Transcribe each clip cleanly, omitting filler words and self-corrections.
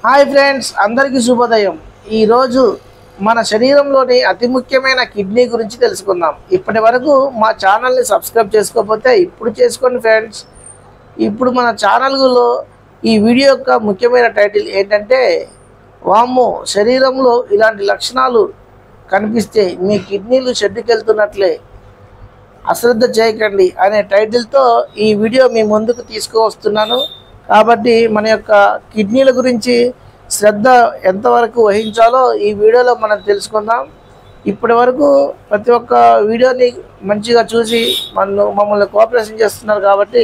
Hi friends, అందరికీ శుభోదయం. ఈరోజు మన శరీరంలోని అతి ముఖ్యమైన కిడ్నీ గురించి తెలుసుకుందాం. ఇప్పటి వరకు మా ఛానల్ని సబ్స్క్రైబ్ చేసుకోకపోతే ఇప్పుడు చేసుకోండి ఫ్రెండ్స్. ఇప్పుడు మన ఛానల్లో ఈ వీడియో యొక్క ముఖ్యమైన టైటిల్ ఏంటంటే, వామ్మో శరీరంలో ఇలాంటి లక్షణాలు కనిపిస్తే మీ కిడ్నీలు షెడ్డుకెళ్తున్నట్లే, అశ్రద్ధ చేయకండి అనే టైటిల్తో ఈ వీడియో మీ ముందుకు తీసుకువస్తున్నాను. కాబట్టి మన యొక్క కిడ్నీల గురించి శ్రద్ధ ఎంతవరకు వహించాలో ఈ వీడియోలో మనం తెలుసుకుందాం. ఇప్పటి వరకు ప్రతి ఒక్క వీడియోని మంచిగా చూసి మమ్మల్ని కోఆపరేషన్ చేస్తున్నారు. కాబట్టి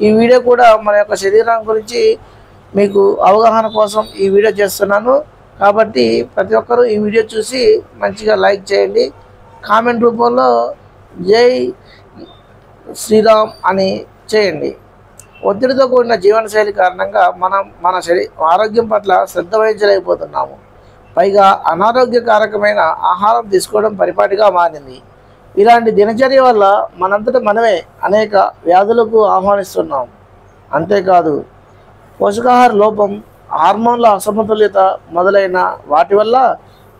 ఈ వీడియో కూడా మన యొక్క శరీరం గురించి మీకు అవగాహన కోసం ఈ వీడియో చేస్తున్నాను. కాబట్టి ప్రతి ఒక్కరూ ఈ వీడియో చూసి మంచిగా లైక్ చేయండి. కామెంట్ రూపంలో జై శ్రీరామ్ అని చేయండి. ఒత్తిడితో కూడిన జీవనశైలి కారణంగా మనం మన ఆరోగ్యం పట్ల శ్రద్ధ వహించలేకపోతున్నాము. పైగా అనారోగ్యకారకమైన ఆహారం తీసుకోవడం పరిపాటిగా మారింది. ఇలాంటి దినచర్య వల్ల మనంతట మనమే అనేక వ్యాధులకు ఆహ్వానిస్తున్నాం. అంతేకాదు, పోషకాహార లోపం, హార్మోన్ల అసమతుల్యత మొదలైన వాటి వల్ల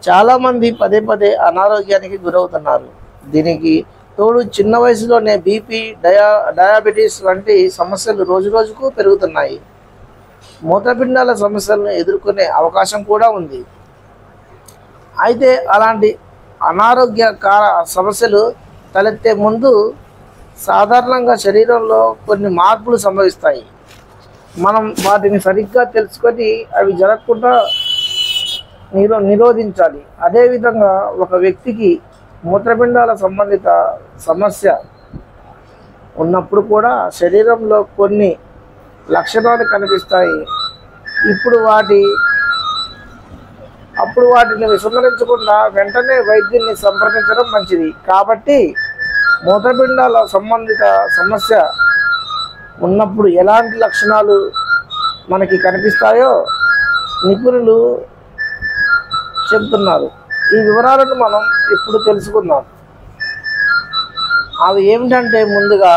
చాలామంది పదే పదే అనారోగ్యానికి గురవుతున్నారు. దీనికి తోడు చిన్న వయసులోనే బీపీ, డయాబెటీస్ వంటి సమస్యలు రోజురోజుకు పెరుగుతున్నాయి. మూత్రపిండాల సమస్యలను ఎదుర్కొనే అవకాశం కూడా ఉంది. అయితే అలాంటి అనారోగ్యకర సమస్యలు తలెత్తే ముందు సాధారణంగా శరీరంలో కొన్ని మార్పులు సంభవిస్తాయి. మనం వాటిని సరిగ్గా తెలుసుకొని అవి జరగకుండా నిరోధించాలి. అదేవిధంగా ఒక వ్యక్తికి మూత్రపిండాల సంబంధిత సమస్య ఉన్నప్పుడు కూడా శరీరంలో కొన్ని లక్షణాలు కనిపిస్తాయి. అప్పుడు వాటిని విస్మరించకుండా వెంటనే వైద్యుల్ని సంప్రదించడం మంచిది. కాబట్టి మూత్రపిండాల సంబంధిత సమస్య ఉన్నప్పుడు ఎలాంటి లక్షణాలు మనకి కనిపిస్తాయో నిపుణులు చెబుతున్నారు. ఈ వివరాలను మనం ఇప్పుడు తెలుసుకుందాం. అవి ఏమిటంటే, ముందుగా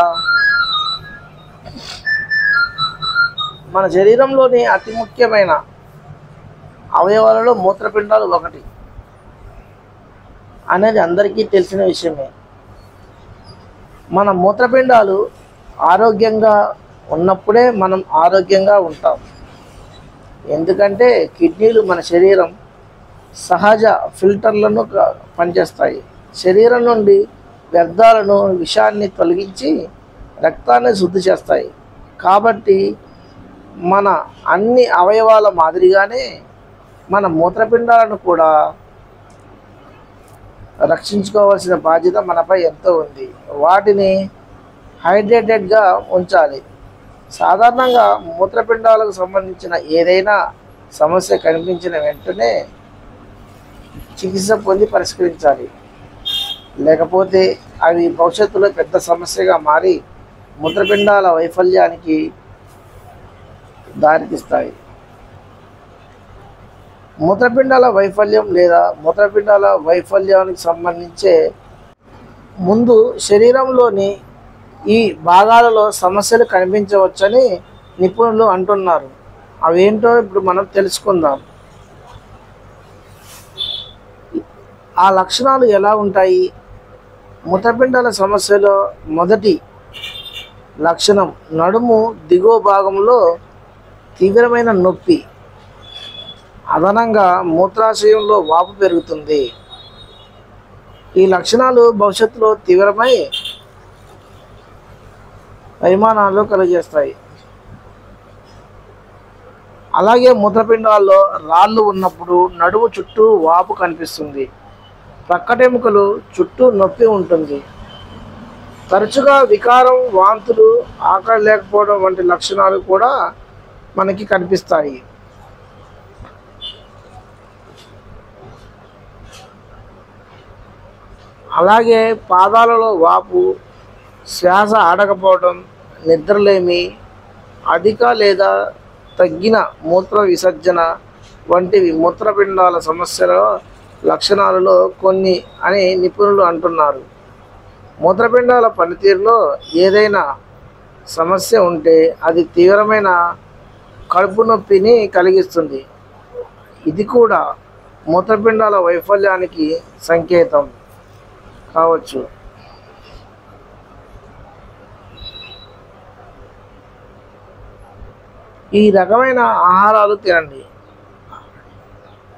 మన శరీరంలోని అతి ముఖ్యమైన అవయవాలలో మూత్రపిండాలు ఒకటి అనేది అందరికీ తెలిసిన విషయమే. మన మూత్రపిండాలు ఆరోగ్యంగా ఉన్నప్పుడే మనం ఆరోగ్యంగా ఉంటాం. ఎందుకంటే కిడ్నీలు మన శరీరం సహజ ఫిల్టర్లను పనిచేస్తాయి. శరీరం నుండి వ్యర్థాలను, విషాన్ని తొలగించి రక్తాన్ని శుద్ధి చేస్తాయి. కాబట్టి మన అన్ని అవయవాల మాదిరిగానే మన మూత్రపిండాలను కూడా రక్షించుకోవాల్సిన బాధ్యత మనపై ఎంతో ఉంది. వాటిని హైడ్రేటెడ్గా ఉంచాలి. సాధారణంగా మూత్రపిండాలకు సంబంధించిన ఏదైనా సమస్య కనిపించిన వెంటనే చికిత్స పొంది పరిష్కరించాలి. లేకపోతే అవి భవిష్యత్తులో పెద్ద సమస్యగా మారి మూత్రపిండాల వైఫల్యానికి దారితీస్తాయి. మూత్రపిండాల వైఫల్యం లేదా మూత్రపిండాల వైఫల్యానికి సంబంధించే ముందు శరీరంలోని ఈ భాగాలలో సమస్యలు కనిపించవచ్చని నిపుణులు అంటున్నారు. అవేంటో ఇప్పుడు మనం తెలుసుకుందాం. ఆ లక్షణాలు ఎలా ఉంటాయి? మూత్రపిండాల సమస్యలో మొదటి లక్షణం నడుము దిగువ భాగంలో తీవ్రమైన నొప్పి, అదనంగా మూత్రాశయంలో వాపు పెరుగుతుంది. ఈ లక్షణాలు భవిష్యత్తులో తీవ్రమై పరిమాణాలు కలుగజేస్తాయి. అలాగే మూత్రపిండాల్లో రాళ్ళు ఉన్నప్పుడు నడుము చుట్టూ వాపు కనిపిస్తుంది. ప్రక్కటెముకలు చుట్టూ నొప్పి ఉంటుంది. తరచుగా వికారం, వాంతులు, ఆకలి లేకపోవడం వంటి లక్షణాలు కూడా మనకి కనిపిస్తాయి. అలాగే పాదాలలో వాపు, శ్వాస ఆడకపోవడం, నిద్రలేమి, అధిక లేదా తగ్గిన మూత్ర విసర్జన వంటివి మూత్రపిండాల సమస్యల లక్షణాలలో కొన్ని అని నిపుణులు అంటున్నారు. మూత్రపిండాల పనితీరులో ఏదైనా సమస్య ఉంటే అది తీవ్రమైన కడుపు నొప్పిని కలిగిస్తుంది. ఇది కూడా మూత్రపిండాల వైఫల్యానికి సంకేతం కావచ్చు. ఈ రకమైన ఆహారాలు తినండి.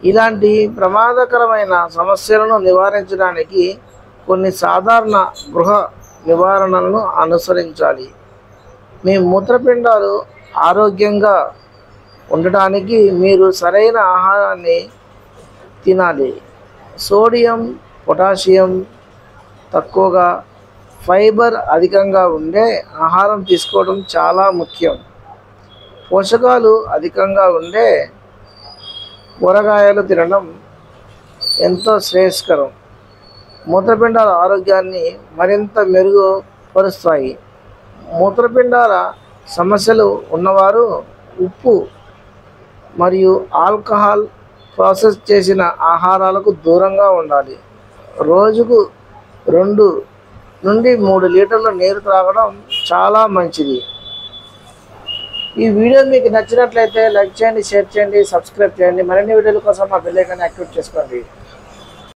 ఇలాంటి ప్రమాదకరమైన సమస్యలను నివారించడానికి కొన్ని సాధారణ గృహ నివారణలను అనుసరించాలి. మీ మూత్రపిండాలు ఆరోగ్యంగా ఉండటానికి మీరు సరైన ఆహారాన్ని తినాలి. సోడియం, పొటాషియం తక్కువగా, ఫైబర్ అధికంగా ఉండే ఆహారం తీసుకోవడం చాలా ముఖ్యం. పోషకాలు అధికంగా ఉండే కూరగాయలు తినడం ఎంతో శ్రేయస్కరం. మూత్రపిండాల ఆరోగ్యాన్ని మరింత మెరుగుపరుస్తాయి. మూత్రపిండాల సమస్యలు ఉన్నవారు ఉప్పు మరియు ఆల్కహాల్ ప్రాసెస్ చేసిన ఆహారాలకు దూరంగా ఉండాలి. రోజుకు 2 నుండి 3 లీటర్ల నీరు త్రాగడం చాలా మంచిది. ఈ వీడియో మీకు నచ్చినట్లయితే లైక్ చేయండి, షేర్ చేయండి, సబ్స్క్రైబ్ చేయండి. మరిన్ని వీడియోల కోసం మా బెల్ ఐకాన్ యాక్టివేట్ చేసుకోండి.